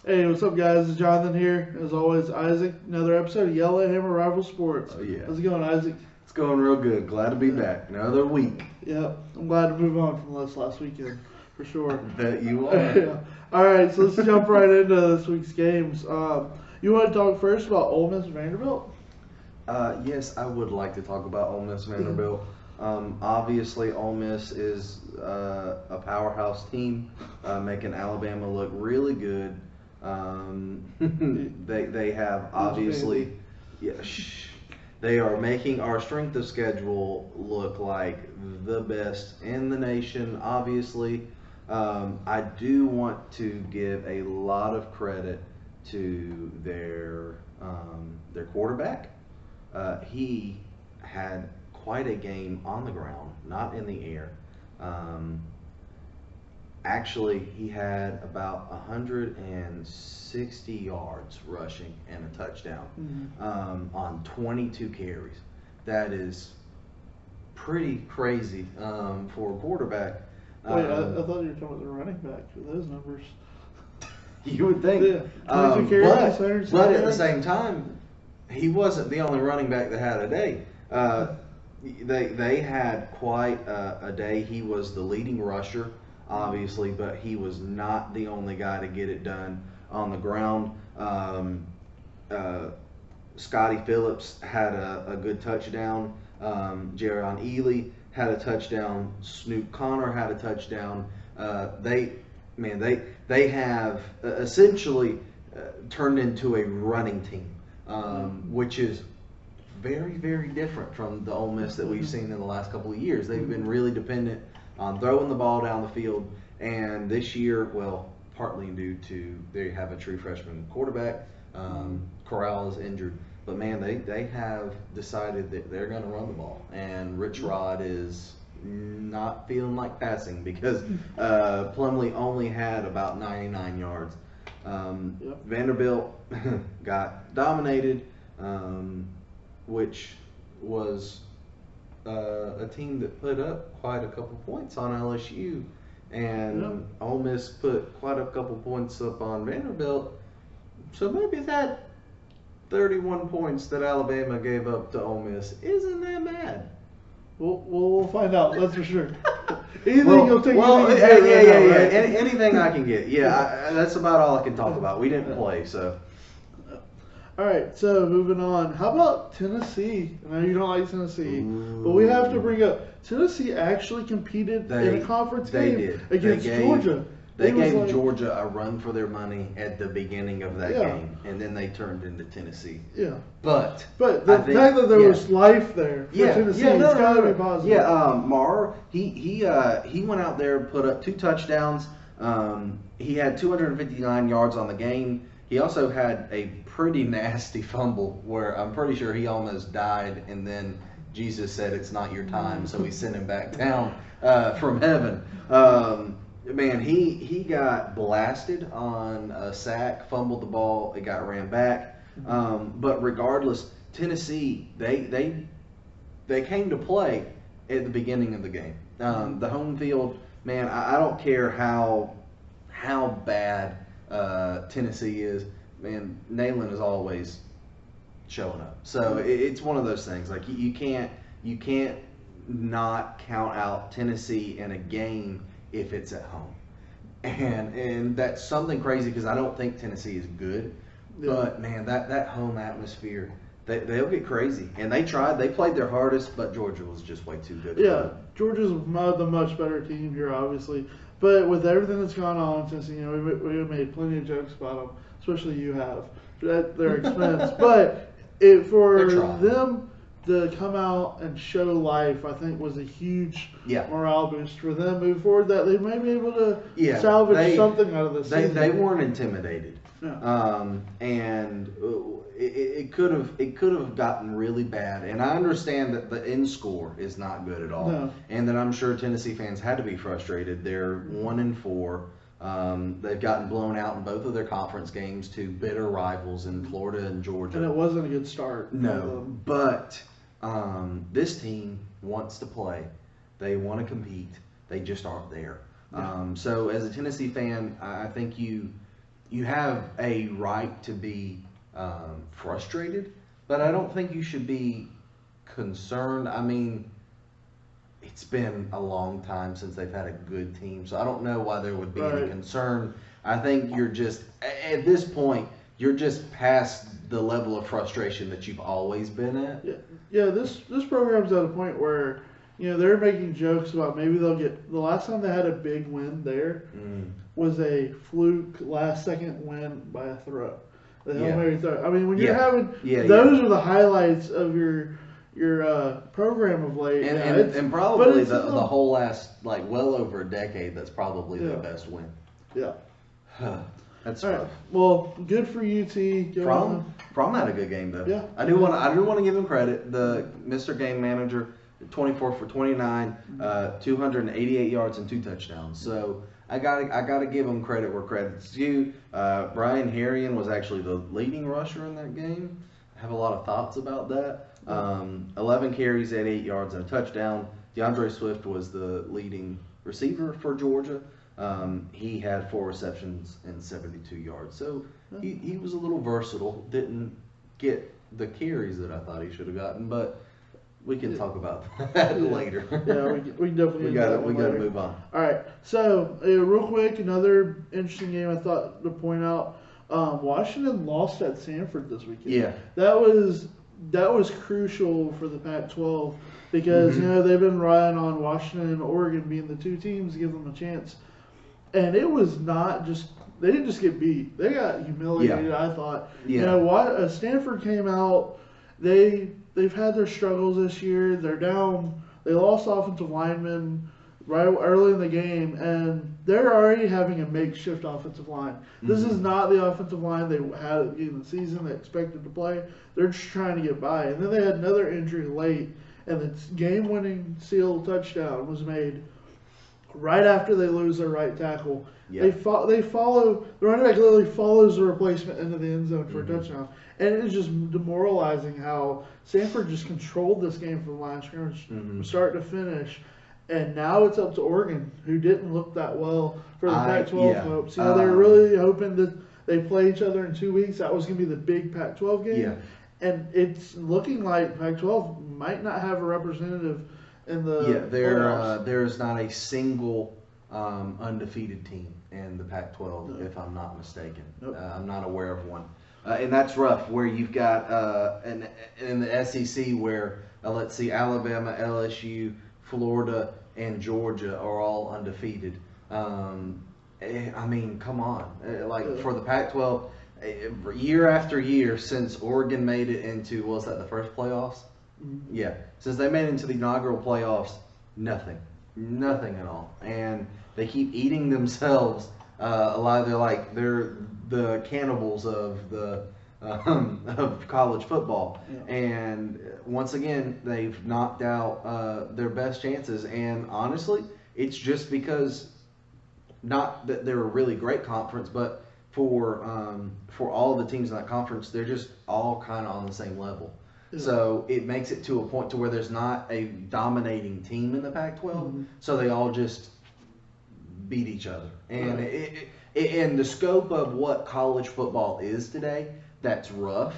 Hey, what's up, guys? It's Jonathan here. As always, Isaac. Another episode of Yell at Hammer Rival Sports. Oh, yeah. How's it going, Isaac? It's going real good. Glad to be back. Another week. Yep. I'm glad to move on from this last weekend, for sure. Bet you are. Yeah. All right, so let's jump right into this week's games. You want to talk first about Ole Miss Vanderbilt? Yes, I would like to talk about Ole Miss Vanderbilt. Obviously, Ole Miss is a powerhouse team, making Alabama look really good. They have obviously, they are making our strength of schedule look like the best in the nation. Obviously, I do want to give a lot of credit to their quarterback. He had quite a game on the ground, not in the air. Actually, he had about 160 yards rushing and a touchdown on 22 carries. That is pretty crazy for a quarterback. Wait, I thought you were talking about the running back for those numbers. You would think. Yeah, 22 carries, but at the same time, he wasn't the only running back that had a day. They had quite a day. He was the leading rusher, obviously, but he was not the only guy to get it done on the ground. Scotty Phillips had a good touchdown. Jaron Ely had a touchdown. Snoop Connor had a touchdown. They have essentially turned into a running team, which is very, very different from the Ole Miss that we've seen in the last couple of years. They've been really dependent on throwing the ball down the field, and this year, well, partly due to they have a true freshman quarterback. Corral is injured, but man, they have decided that they're going to run the ball, and Rich Rod is not feeling like passing because Plumlee only had about 99 yards. Vanderbilt got dominated, which was a team that put up quite a couple points on LSU, and Ole Miss put quite a couple points up on Vanderbilt. So maybe that 31 points that Alabama gave up to Ole Miss isn't that bad. We'll find out. That's for sure. Anything you'll take. Anything I can get. Yeah, that's about all I can talk about. We didn't play, so. All right, so moving on. How about Tennessee? I know you don't like Tennessee, but we have to bring up Tennessee actually competed in a conference game against Georgia. They gave Georgia a run for their money at the beginning of that game, and then they turned into Tennessee. Yeah. But the fact that there was life there for Tennessee, it's got to be positive. Yeah, Marr, he went out there and put up 2 touchdowns. He had 259 yards on the game. He also had a pretty nasty fumble where I'm pretty sure he almost died, and then Jesus said it's not your time, so he sent him back down from heaven. Man, he got blasted on a sack, fumbled the ball, it got ran back. But regardless, Tennessee, they came to play at the beginning of the game. The home field, man, I don't care how bad Tennessee is, man, Nayland is always showing up. So it's one of those things. Like you can't not count out Tennessee in a game if it's at home. And that's something crazy because I don't think Tennessee is good. But man, that home atmosphere, they'll get crazy. And they played their hardest, but Georgia was just way too good. Yeah, Georgia's the much better team here, obviously. But with everything that's gone on, since we have made plenty of jokes about them, especially you have, at their expense. But for them to come out and show life, I think was a huge morale boost for them moving forward. That they may be able to salvage something out of this season. They weren't intimidated, and it could have gotten really bad. And I understand that the end score is not good at all, and that I'm sure Tennessee fans had to be frustrated. They're 1-4. They've gotten blown out in both of their conference games to bitter rivals in Florida and Georgia. And it wasn't a good start. No, but this team wants to play. They want to compete. They just aren't there. So as a Tennessee fan, I think you you have a right to be frustrated, but I don't think you should be concerned. I mean, it's been a long time since they've had a good team, so I don't know why there would be any Right. concern. I think you're just at this point, you're just past the level of frustration that you've always been at. Yeah, yeah. This program's at a point where they're making jokes about maybe they'll get the last time they had a big win there Mm. was a fluke last second win by a throw. The Hail Yeah. Mary throw. I mean, when you're Yeah. having Yeah, those are the highlights of your program of late. And, Yeah, and but probably it's the still- whole last, like, well over a decade, that's probably Yeah. their best win. Yeah. That's All right. rough. Well, good for UT. Go on. Prom had a good game though. Yeah. I do want to give him credit. The Mr. Game Manager, 24 for 29, 288 yards and 2 touchdowns. So I gotta give him credit where credit's due. Brian Harrion was actually the leading rusher in that game. I have a lot of thoughts about that. 11 carries at 8 yards and a touchdown. DeAndre Swift was the leading receiver for Georgia. He had 4 receptions and 72 yards. So he was a little versatile. Didn't get the carries that I thought he should have gotten, but we can talk about that later. Yeah, we definitely we get got that to one later. move on. All right. So real quick, another interesting game I thought to point out. Washington lost at Sanford this weekend. Yeah. That was crucial for the Pac-12 because Mm-hmm. they've been relying on Washington and Oregon being the 2 teams to give them a chance. And it was not just they didn't just get beat; they got humiliated. Yeah. I thought. Yeah. Stanford came out. They've had their struggles this year. They're down. They lost offensive linemen right early in the game, and they're already having a makeshift offensive line. This is not the offensive line they had at the beginning of the season. They expected to play. They're just trying to get by. And then they had another injury late, and the game-winning seal touchdown was made right after they lose their right tackle. Yeah. They follow the running back literally follows the replacement into the end zone for a touchdown, and it is just demoralizing how Stanford just controlled this game from the line of scrimmage from start to finish. And now it's up to Oregon, who didn't look that well for the Pac-12 yeah. hopes. They were really hoping that they play each other in 2 weeks. That was going to be the big Pac-12 game. Yeah. And it's looking like Pac-12 might not have a representative in the playoffs. There's not a single undefeated team in the Pac-12, if I'm not mistaken. Nope. I'm not aware of one. And that's rough, where you've got in the SEC where, let's see, Alabama, LSU, Florida, and Georgia are all undefeated. I mean, come on. For the Pac-12, year after year since Oregon made it into, what was that, the first playoffs? Mm-hmm. Yeah. Since they made it into the inaugural playoffs, nothing. Nothing at all. And they keep eating themselves alive. They're the cannibals of the of college football. Yeah. And once again, they've knocked out their best chances. And honestly, it's just because, not that they're a really great conference, but for all the teams in that conference, they're just all kind of on the same level. Yeah. So it makes it to a point to where there's not a dominating team in the Pac-12. So they all just beat each other. And in the scope of what college football is today, that's rough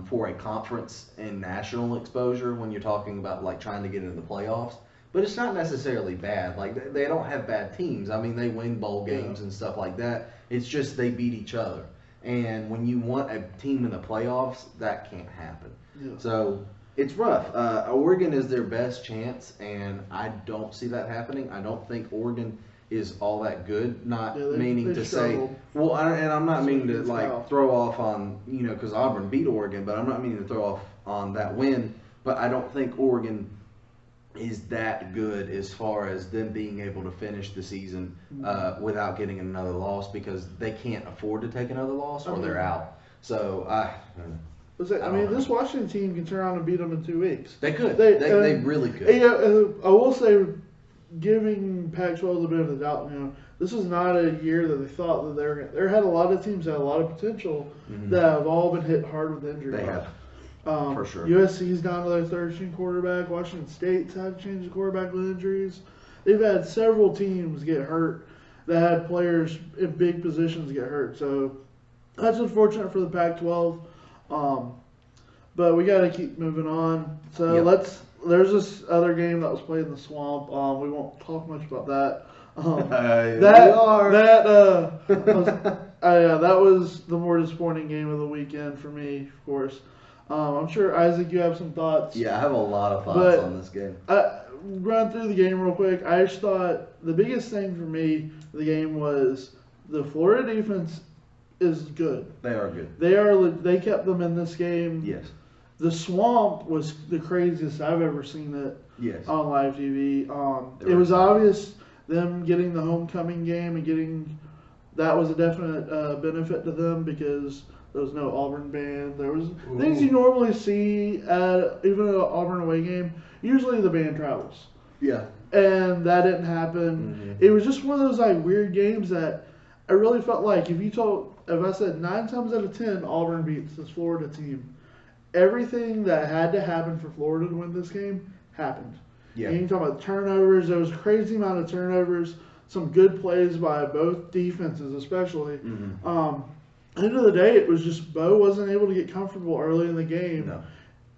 for a conference and national exposure when you're talking about like trying to get into the playoffs. But it's not necessarily bad. Like, they don't have bad teams. I mean, they win bowl games and stuff like that. It's just they beat each other. And when you want a team in the playoffs, that can't happen. Yeah. So it's rough. Oregon is their best chance, and I don't see that happening. I don't think Oregon is all that good. Not meaning to say, well, and I'm not meaning to like throw off on, because Auburn beat Oregon, but I'm not meaning to throw off on that win. But I don't think Oregon is that good as far as them being able to finish the season without getting another loss, because they can't afford to take another loss or they're out. So this Washington team can turn around and beat them in 2 weeks. They could. They really could. I will say, giving Pac-12 a little bit of the doubt. This is not a year that they thought that they had a lot of teams that had a lot of potential that have all been hit hard with injury. They have. For sure. USC's down to their third string quarterback. Washington State's had to change the quarterback with injuries. They've had several teams get hurt. that had players in big positions get hurt. So that's unfortunate for the Pac-12. Um, but we got to keep moving on. So Yep. There's this other game that was played in the swamp. We won't talk much about that. That was the more disappointing game of the weekend for me, of course. I'm sure Isaac, you have some thoughts. Yeah, I have a lot of thoughts on this game. Run through the game real quick. I just thought the biggest thing for me, the game was the Florida defense is good. They are good. They kept them in this game. Yes. The swamp was the craziest I've ever seen it. Yes. On live TV. It was obvious them getting the homecoming game and that was a definite benefit to them because there was no Auburn band. There was things you normally see at even an Auburn away game. Usually the band travels. Yeah. And that didn't happen. Mm-hmm. It was just one of those weird games that I really felt like if I said 9 times out of 10 Auburn beats this Florida team, everything that had to happen for Florida to win this game happened. Yeah. And you can talk about turnovers. There was a crazy amount of turnovers. Some good plays by both defenses, especially. Mm-hmm. At the end of the day, it was just Bo wasn't able to get comfortable early in the game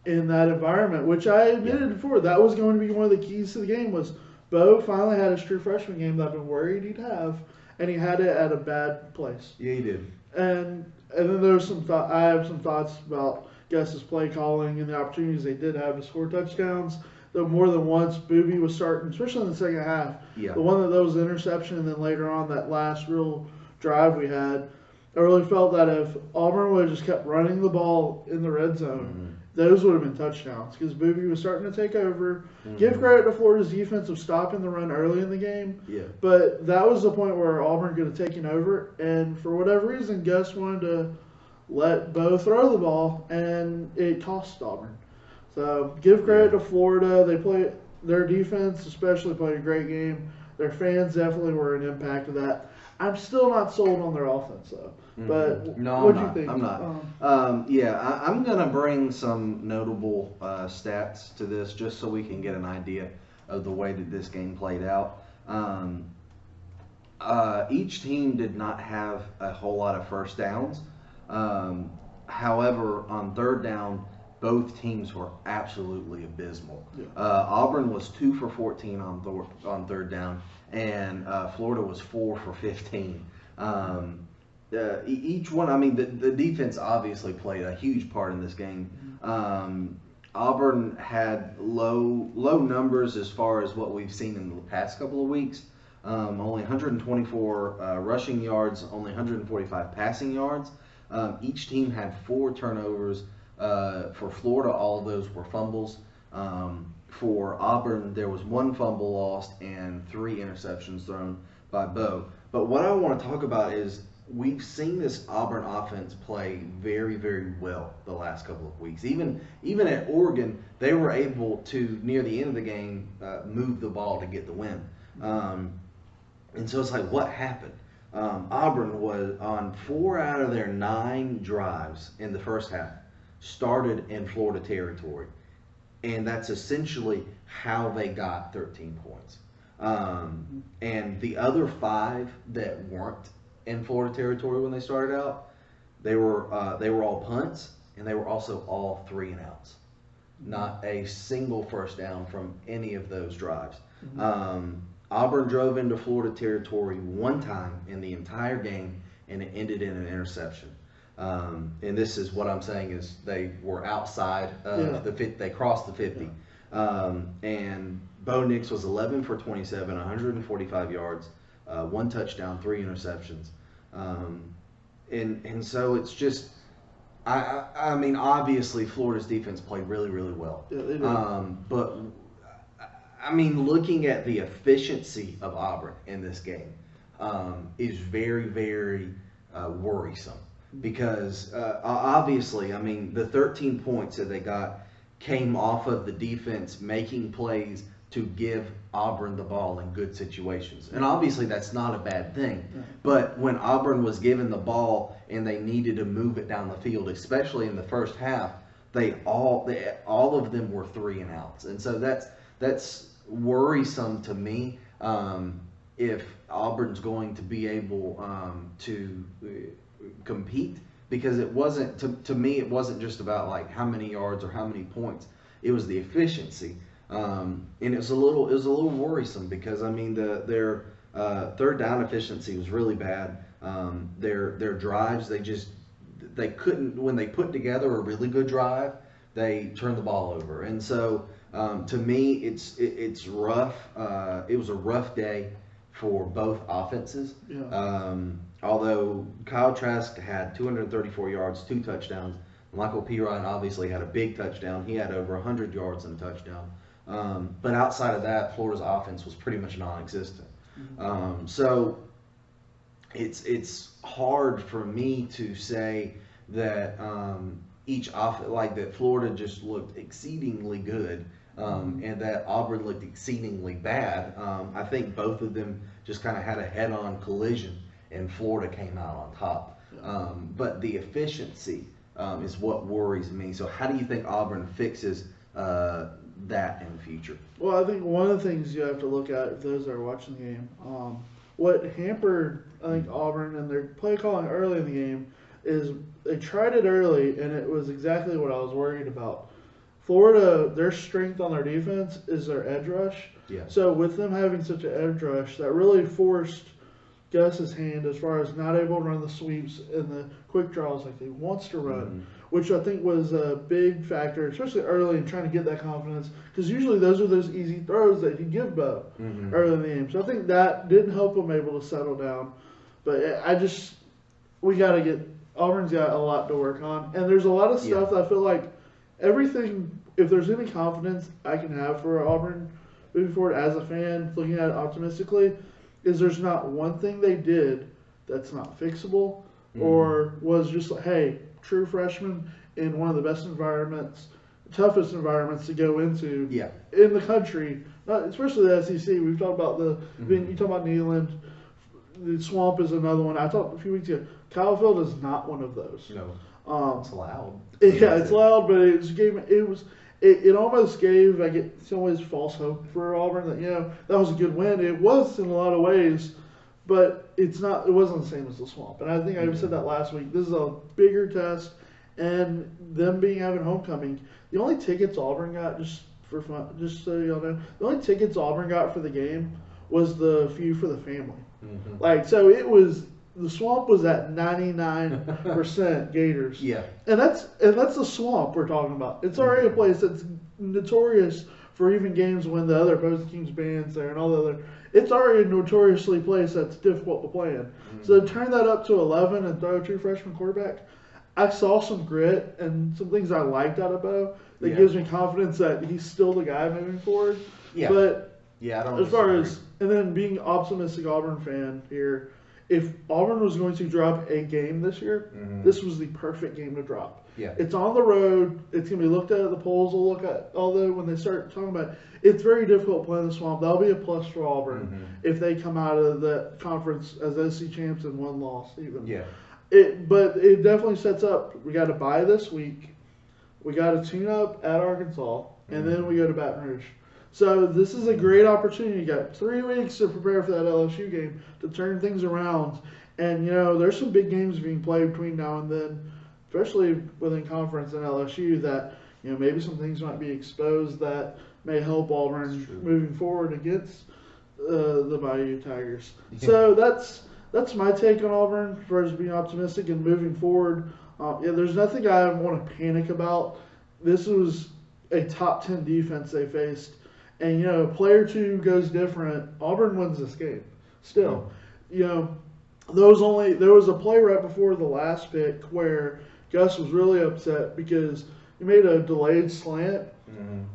in that environment, which I admitted before. That was going to be one of the keys to the game was Bo finally had his true freshman game that I've been worried he'd have, and he had it at a bad place. Yeah, he did. And then there's I have some thoughts about Gus's play calling and the opportunities they did have to score touchdowns. Though more than once, Booby was starting, especially in the second half. Yeah. The one that was the interception, and then later on that last real drive we had, I really felt that if Auburn would have just kept running the ball in the red zone, those would have been touchdowns because Booby was starting to take over. Give credit to Florida's defense of stopping the run early in the game. Yeah. But that was the point where Auburn could have taken over, and for whatever reason, Gus wanted to let Bo throw the ball, and it cost Auburn. So give credit to Florida. Their defense especially played a great game. Their fans definitely were an impact of that. I'm still not sold on their offense though. But no, what do you think? I'm not. I'm gonna bring some notable stats to this just so we can get an idea of the way that this game played out. Each team did not have a whole lot of first downs. However, on third down, both teams were absolutely abysmal. Yeah. Auburn was 2 for 14 on third down, and Florida was 4 for 15. Each one, I mean, the defense obviously played a huge part in this game. Auburn had low numbers as far as what we've seen in the past couple of weeks. Only 124 rushing yards, only 145 passing yards. Each team had 4 turnovers. For Florida, all of those were fumbles. For Auburn, there was 1 fumble lost and 3 interceptions thrown by Bo. But what I want to talk about is we've seen this Auburn offense play very, very well the last couple of weeks. Even at Oregon, they were able to, near the end of the game, move the ball to get the win. And so it's like, what happened? Auburn was on 4 out of their 9 drives in the first half started in Florida territory. And that's essentially how they got 13 points. And the other 5 that weren't in Florida territory when they started out, they were all punts, and they were also all 3 and outs. Not a single first down from any of those drives. Auburn drove into Florida territory 1 time in the entire game, and it ended in an interception. And this is what I'm saying is they were outside of the 50. They crossed the 50. And Bo Nix was 11 for 27, 145 yards, 1 touchdown, 3 interceptions. And so it's just, I mean, obviously Florida's defense played really, really well. Yeah, they did. But I mean, looking at the efficiency of Auburn in this game is very, very worrisome. Because obviously, I mean, the 13 points that they got came off of the defense making plays to give Auburn the ball in good situations. And obviously that's not a bad thing. But when Auburn was given the ball and they needed to move it down the field, especially in the first half, all of them were 3 and outs. And so that's worrisome to me. if Auburn's going to be able to compete, because it wasn't to me, it wasn't just about like how many yards or how many points. It was the efficiency, and it was a little worrisome because I mean their third down efficiency was really bad. Their drives, they couldn't, when they put together a really good drive, they turned the ball over. And so to me, it's rough. It was a rough day for both offenses. Yeah. Although Kyle Trask had 234 yards, 2 touchdowns. Michael Pirine obviously had a big touchdown. He had over 100 yards and a touchdown. But outside of that, Florida's offense was pretty much non-existent. So it's hard for me to say that that Florida just looked exceedingly good and that Auburn looked exceedingly bad. I think both of them just kind of had a head-on collision, and Florida came out on top. But the efficiency is what worries me. So how do you think Auburn fixes that in the future? Well, I think one of the things you have to look at, if those that are watching the game, what hampered, I think, Auburn and their play calling early in the game is they tried it early, and it was exactly what I was worried about. Florida, their strength on their defense is their edge rush. Yeah. So with them having such an edge rush, that really forced Gus's hand as far as not able to run the sweeps and the quick draws like he wants to run, which I think was a big factor, especially early in trying to get that confidence, because usually those are those easy throws that you give Bo early in the game. So I think that didn't help him able to settle down. But we got to get, Auburn's got a lot to work on. And there's a lot of stuff that I feel like everything, if there's any confidence I can have for Auburn moving forward as a fan, looking at it optimistically, is there's not one thing they did that's not fixable or was just like, hey, true freshman in one of the best environments, toughest environments to go into in the country, especially the SEC. We've talked about you talk about Neyland, the Swamp is another one. I talked a few weeks ago. Kyle Field is not one of those. No, it's loud. Yeah, it's loud, but it almost gave, I get some ways, false hope for Auburn that, that was a good win. It was in a lot of ways, but it wasn't the same as the Swamp. And I think I said that last week. This is a bigger test, and them having homecoming. The only tickets Auburn got, just for fun, just so y'all know, the only tickets Auburn got for the game was the few for the family. So it was, the Swamp was at 99% Gators. Yeah. And that's the Swamp we're talking about. It's already a place that's notorious for even games when the other opposing team's bands there and all the other. It's already a notoriously place that's difficult to play in. So to turn that up to 11 and throw a true freshman quarterback, I saw some grit and some things I liked out of Bo that gives me confidence that he's still the guy moving forward. Yeah. But I don't as far as, and then being optimistic Auburn fan here, if Auburn was going to drop a game this year, this was the perfect game to drop. Yeah. It's on the road. It's going to be looked at the polls will look at, although when they start talking about it, it's very difficult playing the Swamp. That'll be a plus for Auburn if they come out of the conference as SEC champs and one loss even. Yeah. But it definitely sets up, we got to bye this week. We got to tune up at Arkansas, and then we go to Baton Rouge. So this is a great opportunity. You got 3 weeks to prepare for that LSU game to turn things around. And, there's some big games being played between now and then, especially within conference and LSU that, maybe some things might be exposed that may help Auburn moving forward against the Bayou Tigers. So that's my take on Auburn as far as being optimistic and moving forward. There's nothing I want to panic about. This was a top 10 defense they faced. And, a play or two goes different. Auburn wins this game. Still. There was a play right before the last pick where Gus was really upset because he made a delayed slant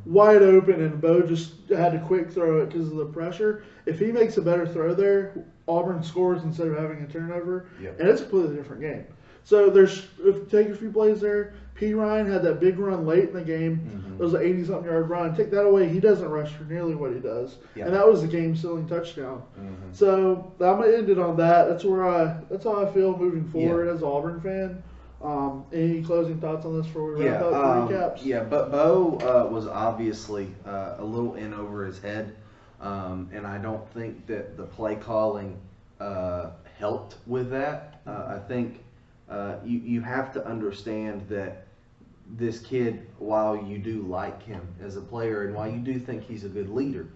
wide open and Bo just had to quick throw it because of the pressure. If he makes a better throw there, Auburn scores instead of having a turnover. And it's a completely different game. So take a few plays there. Pirine had that big run late in the game. It was an 80-something yard run. Take that away, he doesn't rush for nearly what he does. And that was the game-sealing touchdown. So I'm gonna end it on that. That's how I feel moving forward as an Auburn fan. Any closing thoughts on this before we wrap up the recaps? But Bo was obviously a little in over his head and I don't think that the play calling helped with that. I think you have to understand that this kid, while you do like him as a player and while you do think he's a good leader,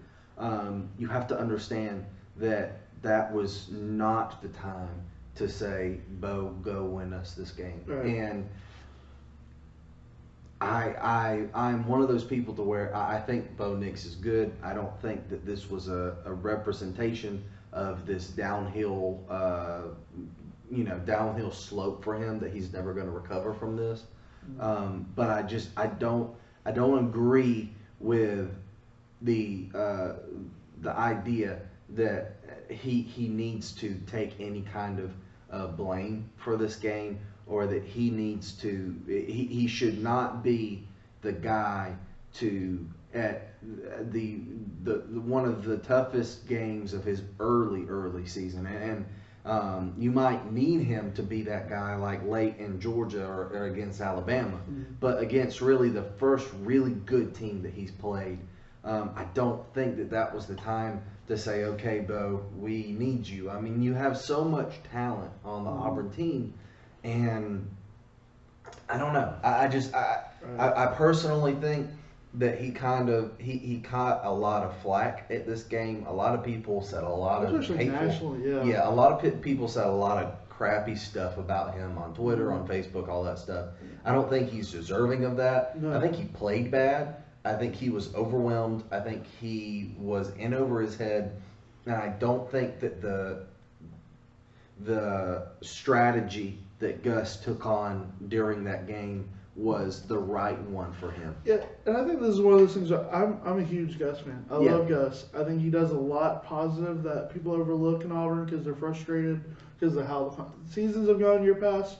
you have to understand that that was not the time to say, Bo, go win us this game. Right. And I'm one of those people to where I think Bo Nix is good. I don't think that this was a representation of this downhill, downhill slope for him, that he's never going to recover from this. But I don't agree with the idea that he needs to take any kind of blame for this game, or that he needs to he should not be the guy to, at the one of the toughest games of his early season, and you might need him to be that guy like late in Georgia or against Alabama, but against really the first really good team that he's played, I don't think that was the time to say, okay, Bo, we need you. I mean, you have so much talent on the Auburn team, and I don't know. I personally think that he caught a lot of flack at this game. A lot of people said a lot of especially hateful, nationally, a lot of people said a lot of crappy stuff about him on Twitter, on Facebook, all that stuff. I don't think he's deserving of that. No. I think he played bad. I think he was overwhelmed. I think he was in over his head, and I don't think that the strategy that Gus took on during that game was the right one for him. Yeah, and I think this is one of those things where I'm a huge Gus fan. I love Gus. I think he does a lot positive that people overlook in Auburn because they're frustrated because of how the seasons have gone year past.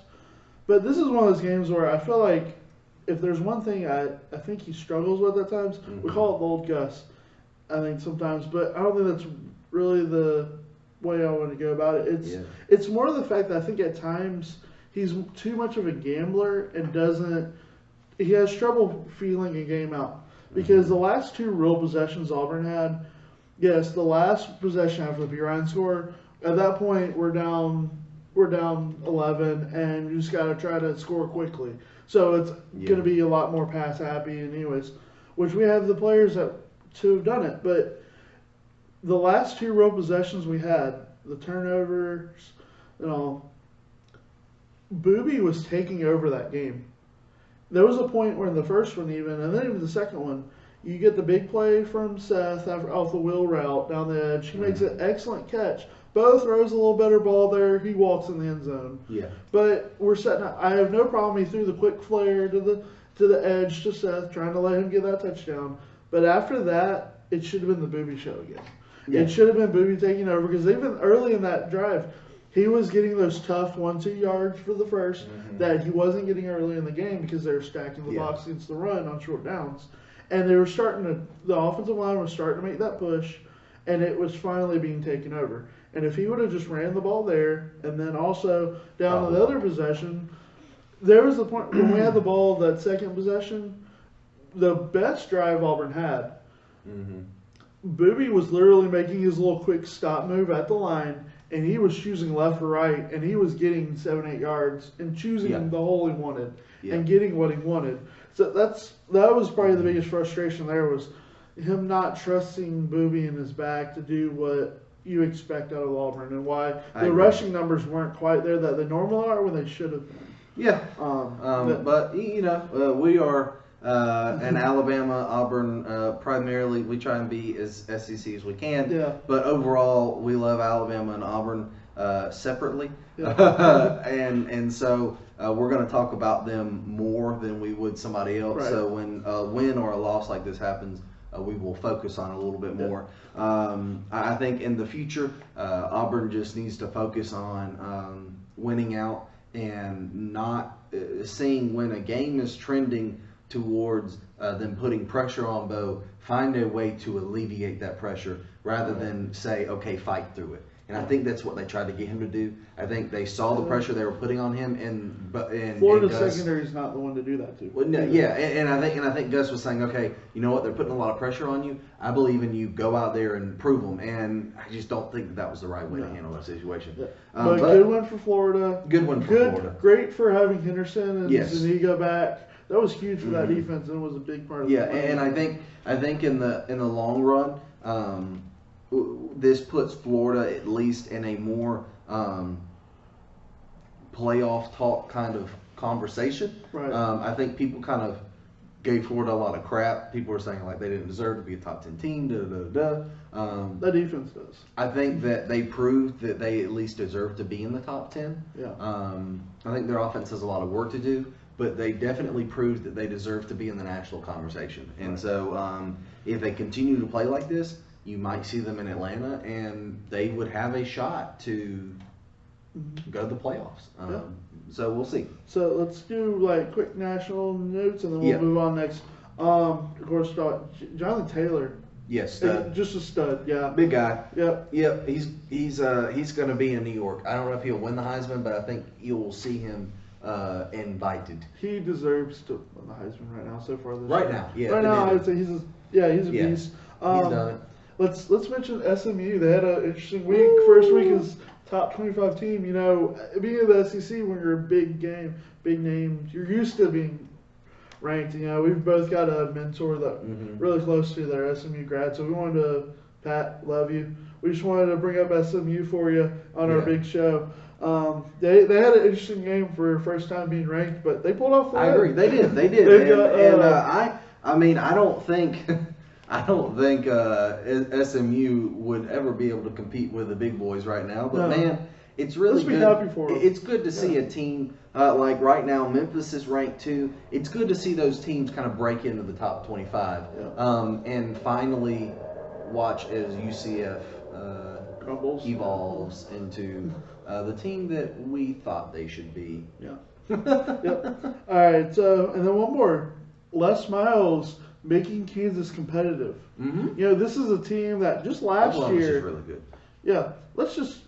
But this is one of those games where I feel like if there's one thing I think he struggles with at times, we call it the old Gus, I think sometimes, but I don't think that's really the way I want to go about it. It's more the fact that I think at times he's too much of a gambler and he has trouble feeling a game out. Because the last two real possessions Auburn had, yes, the last possession after the B. Ryan score, at that point we're down 11 and you just got to try to score quickly. So it's going to be a lot more pass happy anyways, which we have the players to have done it. But the last two real possessions we had, the turnovers and all, Booby was taking over that game. There was a point where in the first one even, and then even the second one, you get the big play from Seth off the wheel route down the edge. He makes an excellent catch. Bo throws a little better ball there. He walks in the end zone. Yeah. But we're setting up. I have no problem. He threw the quick flare to the edge to Seth, trying to let him get that touchdown. But after that, it should have been the Booby show again. Yeah. It should have been Booby taking over because even early in that drive, he was getting those tough 1-2 yards for the first that he wasn't getting early in the game because they were stacking the box against the run on short downs. And they were the offensive line was starting to make that push, and it was finally being taken over. And if he would have just ran the ball there, and then also down to the other possession, there was the point when we had the ball, that second possession, the best drive Auburn had. Booby was literally making his little quick stop move at the line, and he was choosing left or right, and he was getting 7-8 yards and choosing the hole he wanted and getting what he wanted. So that was probably the biggest frustration there, was him not trusting Booby in his back to do what you expect out of Auburn, and why the rushing numbers weren't quite there that they normally are when they should have been. Yeah. But we are in Alabama, Auburn, primarily we try and be as SEC as we can. Yeah. But overall, we love Alabama and Auburn separately. Yeah. and so we're going to talk about them more than we would somebody else. Right. So when a win or a loss like this happens, we will focus on it a little bit more. I think in the future, Auburn just needs to focus on winning out and not seeing when a game is trending towards them putting pressure on Bo, find a way to alleviate that pressure rather than say, okay, fight through it. And I think that's what they tried to get him to do. I think they saw the pressure they were putting on him, and Florida Gus, secondary is not the one to do that to. well, no, yeah, and I think Gus was saying, okay, you know what? They're putting a lot of pressure on you. I believe in you. Go out there and prove them. And I just don't think that was the right way to handle that situation. Yeah. But good one for Florida. Good one for Florida. Great for having Henderson and Yes. Zuniga back. That was huge for that defense, and it was a big part of Yeah, the win. and I think in the long run, this puts Florida at least in a more playoff talk kind of conversation. Right. I think people kind of gave Florida a lot of crap. People were saying like they didn't deserve to be a top 10 team. That defense does. I think that they proved that they at least deserve to be in the top 10. Yeah. I think their offense has a lot of work to do, but they definitely proved that they deserve to be in the national conversation. And Right. so if they continue to play like this, you might see them in Atlanta, and they would have a shot to go to the playoffs. Yeah. So we'll see. So let's do like quick national notes, and then we'll Yeah. move on next. Of course, Jonathan Taylor, Yes, just a stud. Yeah. big guy. Yep. Yep, he's going to be in New York. I don't know if he'll win the Heisman, but I think you will see him invited. He deserves to win the Heisman right now. So far this Right year. now, yeah, Right now, I definitively. would say he's a Yeah. beast. He's done it. Let's mention SMU. They had an interesting week. First week is top 25 team. You know, being in the SEC when you're a big name, you're used to being ranked. You know, we've both got a mentor that really close to their SMU grad. So we wanted to, Pat, love you. We just wanted to bring up SMU for you on our big show. They had an interesting game for first time being ranked, but they pulled off the win. I agree. They did. They did. I mean, I don't think SMU would ever be able to compete with the big boys right now. But No. man, it's really Let's be good. happy for 'em. It's good to see a team like right now. Memphis is ranked 2. It's good to see those teams kind of break into the top 25, and finally watch as UCF Crumbles. evolves into the team that we thought they should be. Yeah. Yep. All right. So, and then one more. Les Miles making Kansas competitive. Mm-hmm. You know, this is a team that just last Oklahoma's year. just really good. Yeah. Let's just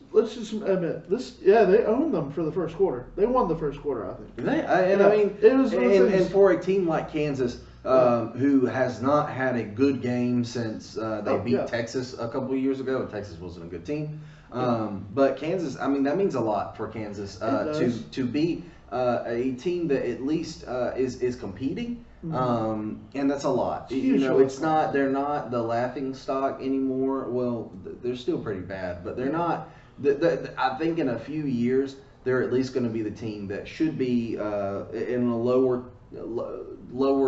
admit this. Yeah, they owned them for the first quarter. They won the first quarter, I think. I mean, it was and for a team like Kansas, who has not had a good game since they beat Texas a couple of years ago, and Texas wasn't a good team. But Kansas, I mean, that means a lot for Kansas to be a team that at least is competing. And that's a lot. You know, they're not the laughing stock anymore. Well, they're still pretty bad, but they're not. I think in a few years they're at least going to be the team that should be in a lower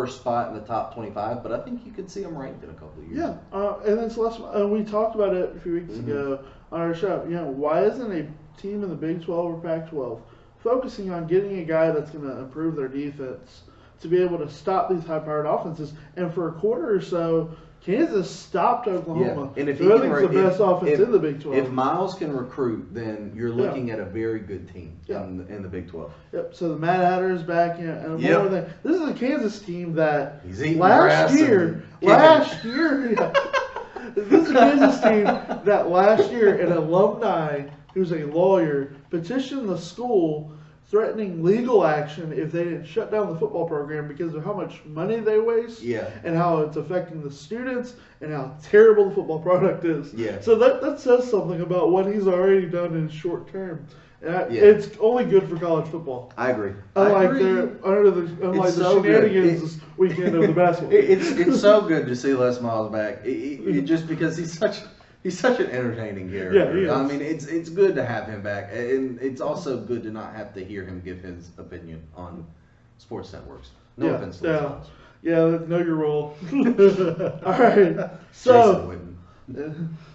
spot in the top 25. But I think you could see them ranked in a couple of years. Yeah, and then Celeste, we talked about it a few weeks ago on our show. You know, why isn't a team in the Big 12 or Pac-12 focusing on getting a guy that's going to improve their defense to be able to stop these high-powered offenses? And for a quarter or so, Kansas stopped Oklahoma. Yeah. And if so I think it's the best offense in the Big 12. If Miles can recruit, then you're looking at a very good team in the Big 12. Yep. So the Mad Hatter is back, and one more thing. This is a Kansas team that He's eating last grass year. This is a Kansas team that last year an alumni who's a lawyer petitioned the school threatening legal action if they didn't shut down the football program because of how much money they waste and how it's affecting the students and how terrible the football product is. Yeah. So that says something about what he's already done in short term. It's only good for college football. I agree. Unlike the shenanigans this weekend of the basketball. It's so good to see Les Miles back. Just because he's such an entertaining character. Yeah, he is. I mean, it's good to have him back, and it's also good to not have to hear him give his opinion on sports networks. No offense to Les Miles. Yeah, know your role. All right.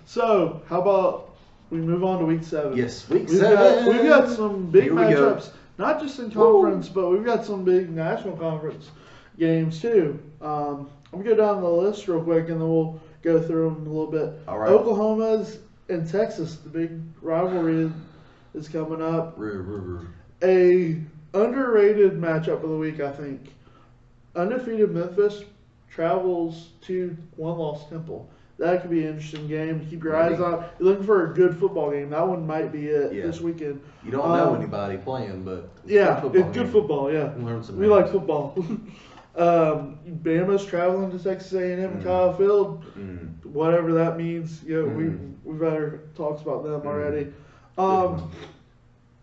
So how about we move on to week 7? Yes, week 7. We've got some big matchups, not just in conference, but we've got some big national conference games too. I'm gonna go down the list real quick, and then we'll go through them a little bit. All right. Oklahoma's and Texas, the big rivalry is coming up. A underrated matchup of the week, I think. Undefeated Memphis travels to one-loss Temple. That could be an interesting game to keep your Maybe. eyes on. You're looking for a good football game. That one might be it Yeah. this weekend. You don't know anybody playing, but Yeah, good football it's good game. football. Yeah, Learn some we names. like football. Bama's traveling to Texas A&M and Kyle Field, whatever that means. Yeah, we've had our talks about them already.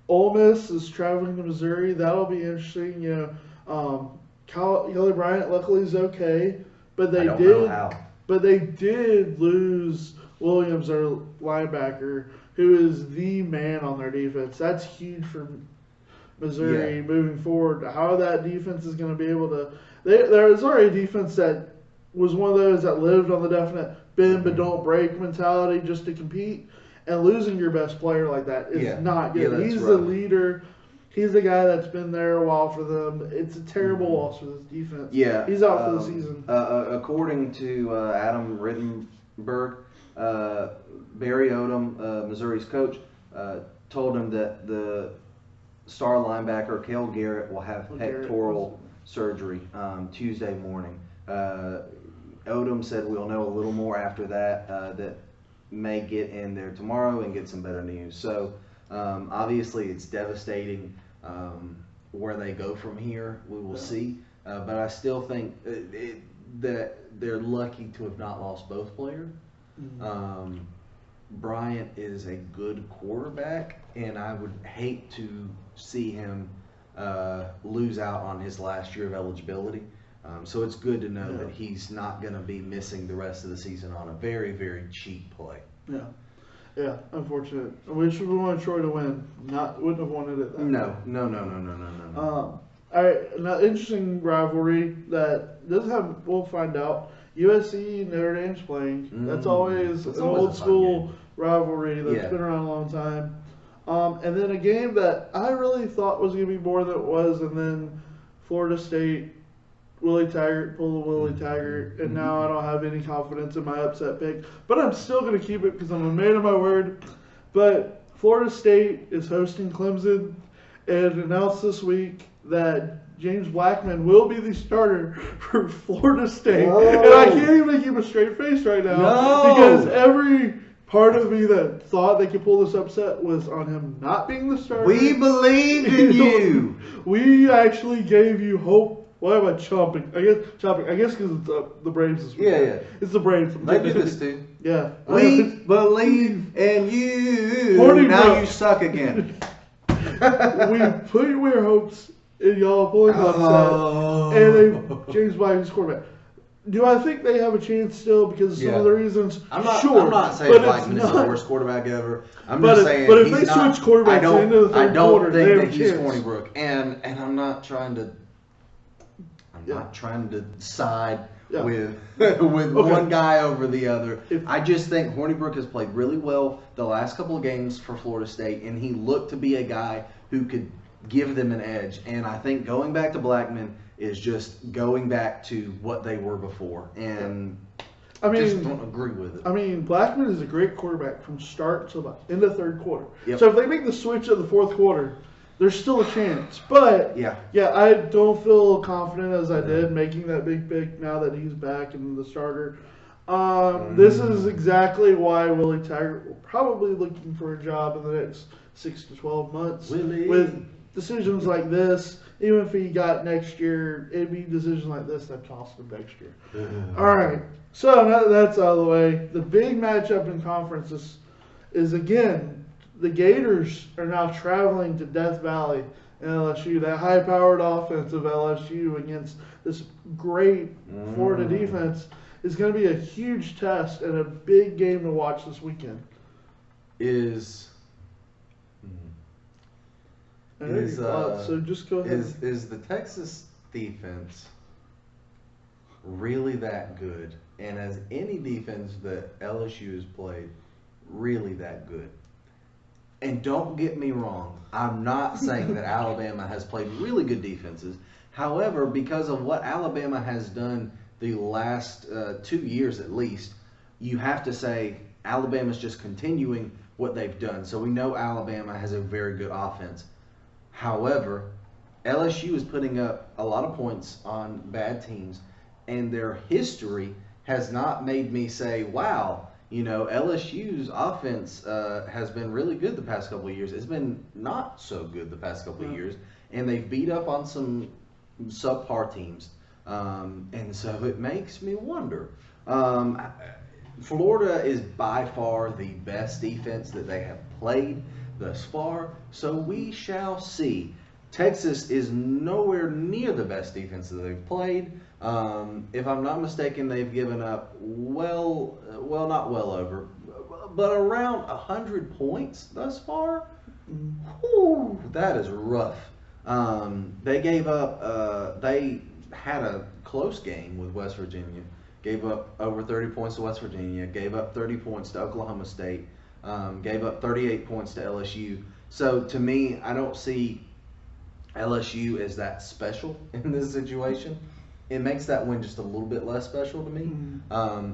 Ole Miss is traveling to Missouri. That'll be interesting. You know, Kelly Bryant luckily is okay, but they I don't know how. But they did lose Williams, their linebacker, who is the man on their defense. That's huge for Missouri moving forward. How that defense is going to be able to. There's already a defense that was one of those that lived on the definite bend but don't break mentality just to compete. And losing your best player like that is not good. Yeah, He's the leader. He's the guy that's been there a while for them. It's a terrible loss for this defense. Yeah. He's out for the season. According to Adam Rittenberg, Barry Odom, Missouri's coach, told him that the star linebacker, Cale Garrett, will have pectoral surgery Tuesday morning. Odom said we'll know a little more after that. That may get in there tomorrow and get some better news. So obviously it's devastating where they go from here. We will see. But I still think that they're lucky to have not lost both players. Bryant is a good quarterback, and I would hate to see him lose out on his last year of eligibility. So it's good to know that he's not going to be missing the rest of the season on a very, very cheap play. Yeah, unfortunate. I wish we wanted Troy to win. Wouldn't have wanted it that way. No. All right, now interesting rivalry that doesn't have. We'll find out. USC Notre Dame's playing. That's always an old school rivalry that's been around a long time. And then a game that I really thought was going to be more than it was, and then Florida State, Willie Taggart pulled the Willie Taggart, and now I don't have any confidence in my upset pick. But I'm still going to keep it because I'm a man of my word. But Florida State is hosting Clemson and announced this week that James Blackman will be the starter for Florida State. No. And I can't even keep a straight face right now because every part of me that thought they could pull this upset was on him not being the starter. We believed in you. We actually gave you hope. Why am I chomping? I guess because it's the Braves this week. Yeah. It's the Braves. They do this too. Yeah. We believe in you. Horny now bro. you suck again. We put your hopes in y'all pulling the upset, and James Blackman's quarterback. Do I think they have a chance still because of some of the reasons? I'm not saying Blackman is the worst quarterback ever. I'm just saying but if they switch quarterbacks into the third quarter, I don't think that he's Hornibrook. And I'm not trying to side with one guy over the other. I just think Hornibrook has played really well the last couple of games for Florida State, and he looked to be a guy who could give them an edge. And I think going back to Blackman is just going back to what they were before. And I just don't agree with it. I mean, Blackman is a great quarterback from start to about end of third quarter. Yep. So if they make the switch at the fourth quarter, there's still a chance. But I don't feel confident as I did making that big pick now that he's back and the starter. This is exactly why Willie Taggart will probably be looking for a job in the next 6 to 12 months. With decisions like this, even if he got next year, it'd be decisions like this that cost him next year. All right. So now that that's out of the way, the big matchup in conference is again, the Gators are now traveling to Death Valley in LSU. That high-powered offense of LSU against this great Florida defense is going to be a huge test and a big game to watch this weekend. So just go ahead. Is the Texas defense really that good? And has any defense that LSU has played really that good? And don't get me wrong, I'm not saying that Alabama has played really good defenses. However, because of what Alabama has done the last 2 years at least, you have to say Alabama's just continuing what they've done. So we know Alabama has a very good offense. However, LSU is putting up a lot of points on bad teams, and their history has not made me say, wow, LSU's offense has been really good the past couple of years. It's been not so good the past couple of years, and they've beat up on some subpar teams. And so it makes me wonder. Florida is by far the best defense that they have played thus far, so we shall see. Texas is nowhere near the best defense that they've played. If I'm not mistaken, they've given up not well over, but around 100 points thus far. Whew, that is rough. They gave up. They had a close game with West Virginia. Gave up over 30 points to West Virginia. Gave up 30 points to Oklahoma State. Gave up 38 points to LSU. So to me, I don't see LSU as that special in this situation. It makes that win just a little bit less special to me.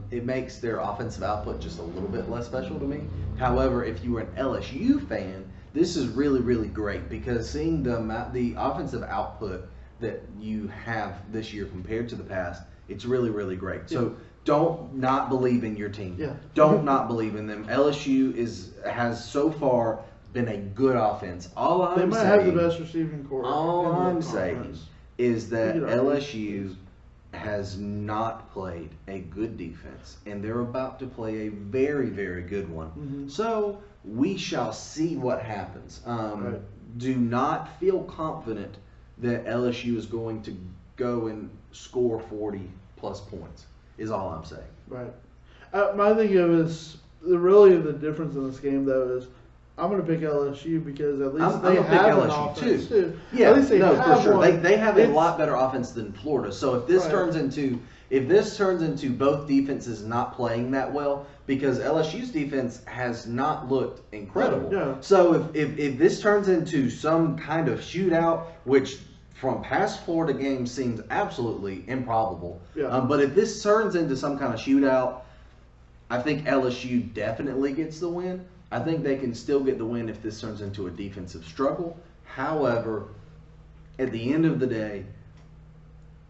It makes their offensive output just a little bit less special to me. However, if you were an LSU fan, this is really, really great because seeing the offensive output that you have this year compared to the past, it's really, really great. So don't not believe in your team. Don't not believe in them. LSU has so far been a good offense. They might have the best receiving core. All I'm saying is that LSU has not played a good defense, and they're about to play a very, very good one. So we shall see what happens. Do not feel confident that LSU is going to go and score 40-plus points, is all I'm saying. Right. My thing of is really the difference in this game, though, is I'm going to pick LSU because at least they have an offense too. Yeah, at least they have for sure. One. They have a lot better offense than Florida. So if this turns into both defenses not playing that well, because LSU's defense has not looked incredible. No. So if this turns into some kind of shootout, which from past Florida games seems absolutely improbable. But if this turns into some kind of shootout, I think LSU definitely gets the win. I think they can still get the win if this turns into a defensive struggle. However, at the end of the day,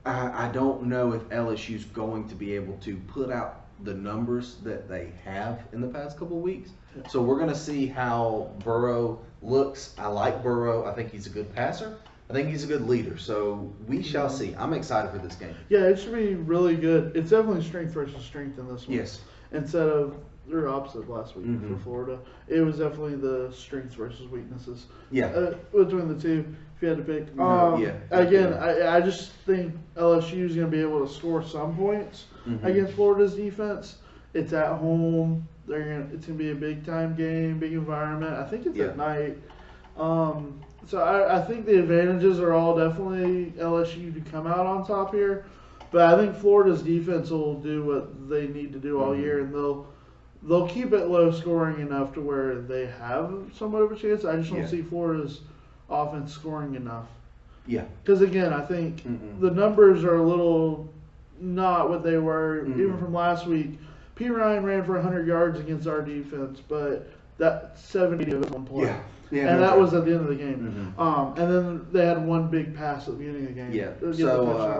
I don't know if LSU's going to be able to put out the numbers that they have in the past couple of weeks. So we're going to see how Burrow looks. I like Burrow. I think he's a good passer. I think he's a good leader. So we shall see. I'm excited for this game. Yeah, it should be really good. It's definitely strength versus strength in this one. Yes. Instead of their opposite last week for Florida. It was definitely the strengths versus weaknesses. Yeah. Between the two, if you had to pick. Again, I just think LSU is going to be able to score some points against Florida's defense. It's at home. It's going to be a big time game, big environment. I think it's at night. So I think the advantages are all definitely LSU to come out on top here. But I think Florida's defense will do what they need to do all year, and they'll keep it low scoring enough to where they have somewhat of a chance. I just don't see Florida's offense scoring enough. Yeah. Because, again, I think the numbers are a little not what they were even from last week. P. Ryan ran for 100 yards against our defense, but that 70 of it was one play. And that was at the end of the game. And then they had one big pass at the beginning of the game. Yeah.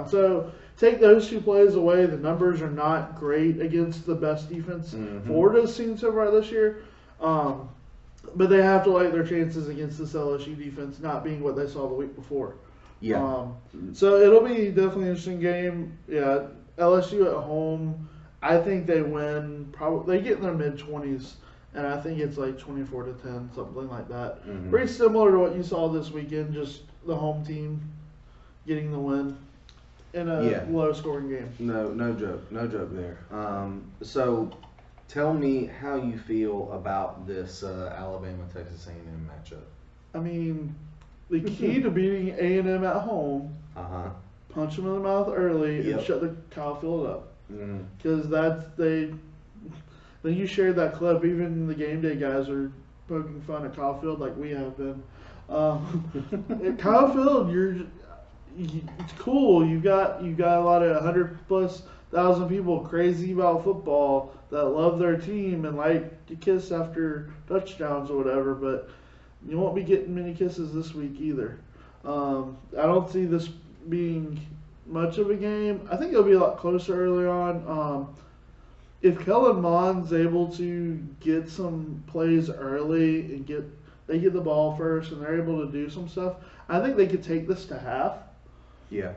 So take those two plays away. The numbers are not great against the best defense Florida's seen so far this year. But they have to like their chances against this LSU defense not being what they saw the week before. So it'll be definitely an interesting game. Yeah, LSU at home. I think they win. Probably they get in their mid-20s. And I think it's like 24-10, something like that. Very similar to what you saw this weekend, just the home team getting the win in a low-scoring game. No joke there. So tell me how you feel about this Alabama-Texas A&M matchup. I mean, the key to beating A&M at home, punch them in the mouth early and shut the Kyle Field up. Because then you shared that clip. Even the game day guys are poking fun at Kyle Field like we have been. At Kyle Field, it's cool. You got a lot of 100,000+ people crazy about football that love their team and like to kiss after touchdowns or whatever. But you won't be getting many kisses this week either. I don't see this being much of a game. I think it'll be a lot closer early on. if Kellen Mond's able to get some plays early and they get the ball first and they're able to do some stuff, I think they could take this to half. Yeah.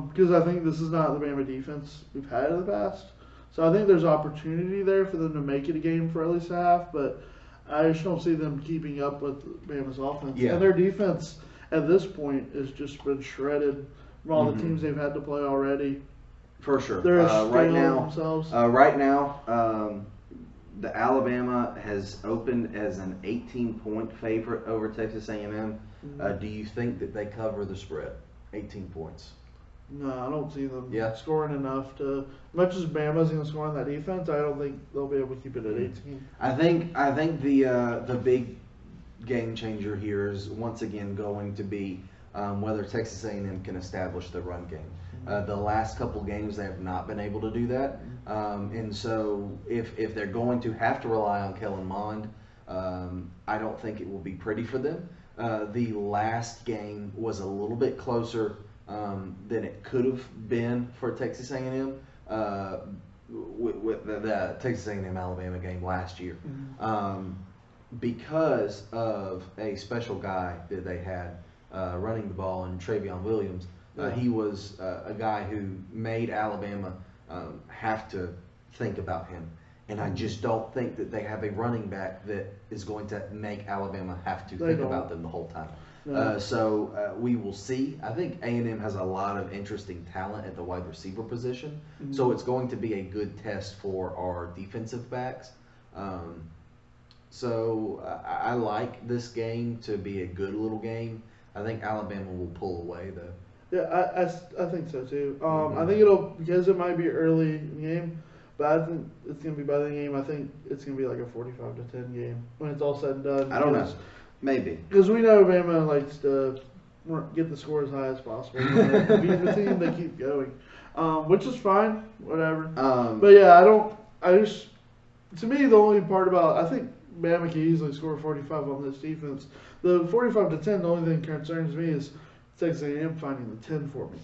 Because I think this is not the Bama defense we've had in the past. So I think there's opportunity there for them to make it a game for at least a half, but I just don't see them keeping up with Bama's offense. Yeah. And their defense at this point has just been shredded from all the teams they've had to play already. For sure. They're right now, themselves. The Alabama has opened as an 18-point favorite over Texas A&M. Do you think that they cover the spread? 18 points. No, I don't see them Yeah. scoring enough to. Much as Bama's going to score on that defense, I don't think they'll be able to keep it at 18. I think the big game changer here is once again going to be whether Texas A&M can establish the run game. The last couple games they have not been able to do that, and so if they're going to have to rely on Kellen Mond, I don't think it will be pretty for them. The last game was a little bit closer than it could have been for Texas A&M with the Texas A&M Alabama game last year, because of a special guy that they had running the ball in Travion Williams. He was a guy who made Alabama have to think about him. And I just don't think that they have a running back that is going to make Alabama have to think about them the whole time. No. So we will see. I think A&M has a lot of interesting talent at the wide receiver position. So it's going to be a good test for our defensive backs. So I like this game to be a good little game. I think Alabama will pull away, though. Yeah, I think so too. I think because it might be early in the game, but I think it's going to be by the game. I think it's going to be like a 45-10 game when it's all said and done. I don't know. Maybe. Because we know Bama likes to get the score as high as possible. Beat the team, they keep going, which is fine, whatever. But yeah, to me, the only part about, I think Bama can easily score 45 on this defense. The 45-10, the only thing that concerns me is Texas A&M finding the 10 for me.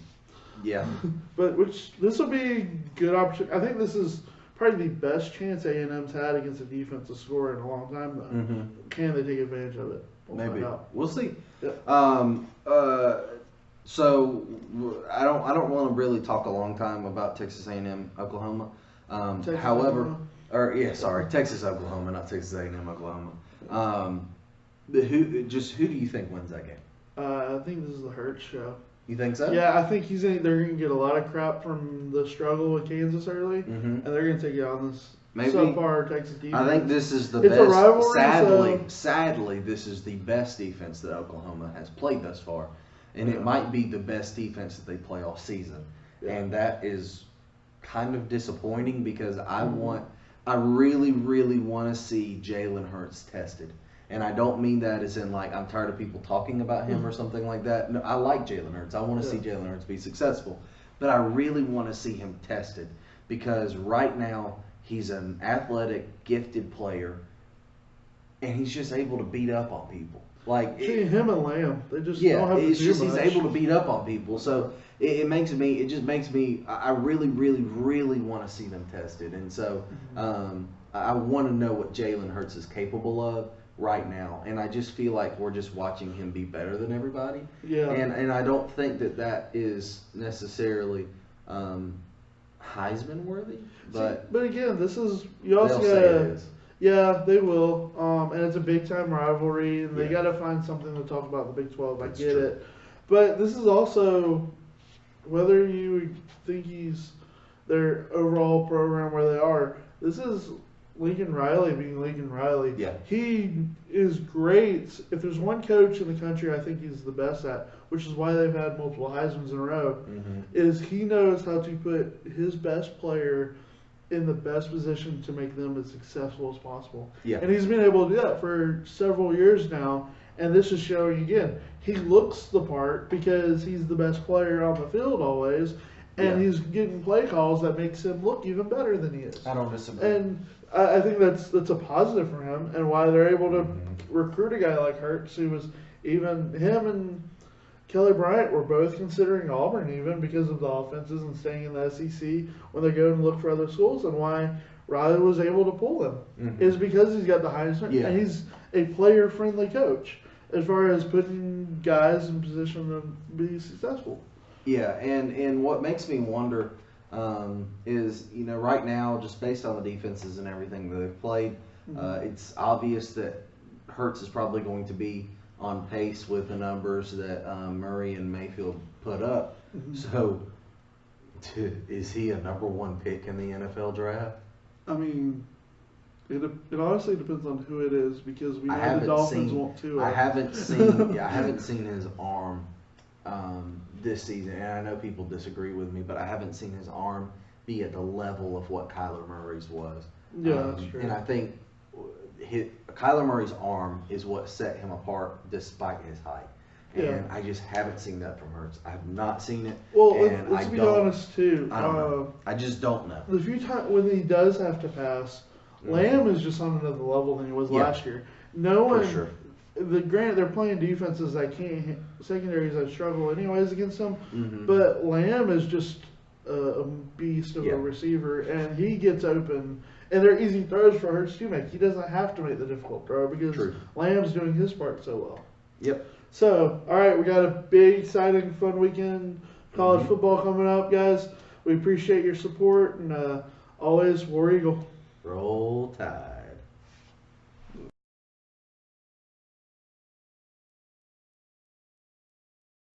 Yeah. But this will be a good opportunity. I think this is probably the best chance A&M's had against a defense to score in a long time, though. Can they take advantage of it? Maybe. We'll see. Yeah. So I don't want to really talk a long time about Texas A&M Oklahoma. Texas, Oklahoma, Oklahoma. Texas Oklahoma, not Texas A&M Oklahoma. Who do you think wins that game? I think this is the Hurts show. You think so? Yeah, I think they're going to get a lot of crap from the struggle with Kansas early, and they're going to take it on this subpar Texas defense. I think this is the it's best. A rivalry, Sadly, this is the best defense that Oklahoma has played thus far, and it might be the best defense that they play all season, and that is kind of disappointing because I really, really want to see Jalen Hurts tested. And I don't mean that as in like I'm tired of people talking about him or something like that. No, I like Jalen Hurts. I want to see Jalen Hurts be successful. But I really want to see him tested because right now he's an athletic, gifted player, and he's just able to beat up on people. Like him and Lamb, they just don't have to do he's much. able to beat up on people. So it just makes me. I really, really, really want to see them tested, and so I want to know what Jalen Hurts is capable of right now, and I just feel like we're just watching him be better than everybody. Yeah. And I don't think that is necessarily Heisman worthy. But again, this is you also they'll say it is. Yeah, they will. And it's a big time rivalry, and they got to find something to talk about in the Big 12. That's I get true. it, but this is also whether you think he's their overall program where they are. This is Lincoln Riley being Lincoln Riley. Yeah. He is great. If there's one coach in the country I think he's the best at, which is why they've had multiple Heismans in a row, is he knows how to put his best player in the best position to make them as successful as possible. Yeah. And he's been able to do that for several years now. And this is showing again. He looks the part because he's the best player on the field always. And he's getting play calls that makes him look even better than he is. I don't disagree. And I think that's a positive for him, and why they're able to recruit a guy like Hurts, who was even him and Kelly Bryant were both considering Auburn even because of the offenses and staying in the SEC when they're going to look for other schools, and why Riley was able to pull him. Is because he's got the highest, and he's a player-friendly coach as far as putting guys in position to be successful. Yeah, and what makes me wonder is, right now, just based on the defenses and everything that they've played, it's obvious that Hurts is probably going to be on pace with the numbers that Murray and Mayfield put up. So, is he a number one pick in the NFL draft? I mean, it honestly depends on who it is, because we know the Dolphins want to. I haven't seen his arm this season, and I know people disagree with me, but I haven't seen his arm be at the level of what Kyler Murray's was. Yeah, that's true. And I think Kyler Murray's arm is what set him apart despite his height. And I just haven't seen that from Hurts. I have not seen it. Well, let's be honest too. I don't know. I just don't know. The few times when he does have to pass, Lamb is just on another level than he was last year. No one. For sure. Granted, they're playing defenses that can't, secondaries that struggle anyways against them. But Lamb is just a beast of a receiver, and he gets open. And they're easy throws for Hurts to make. He doesn't have to make the difficult throw because Lamb's doing his part so well. Yep. So, all right, we got a big, exciting, fun weekend college football coming up, guys. We appreciate your support, and always War Eagle. Roll Tide.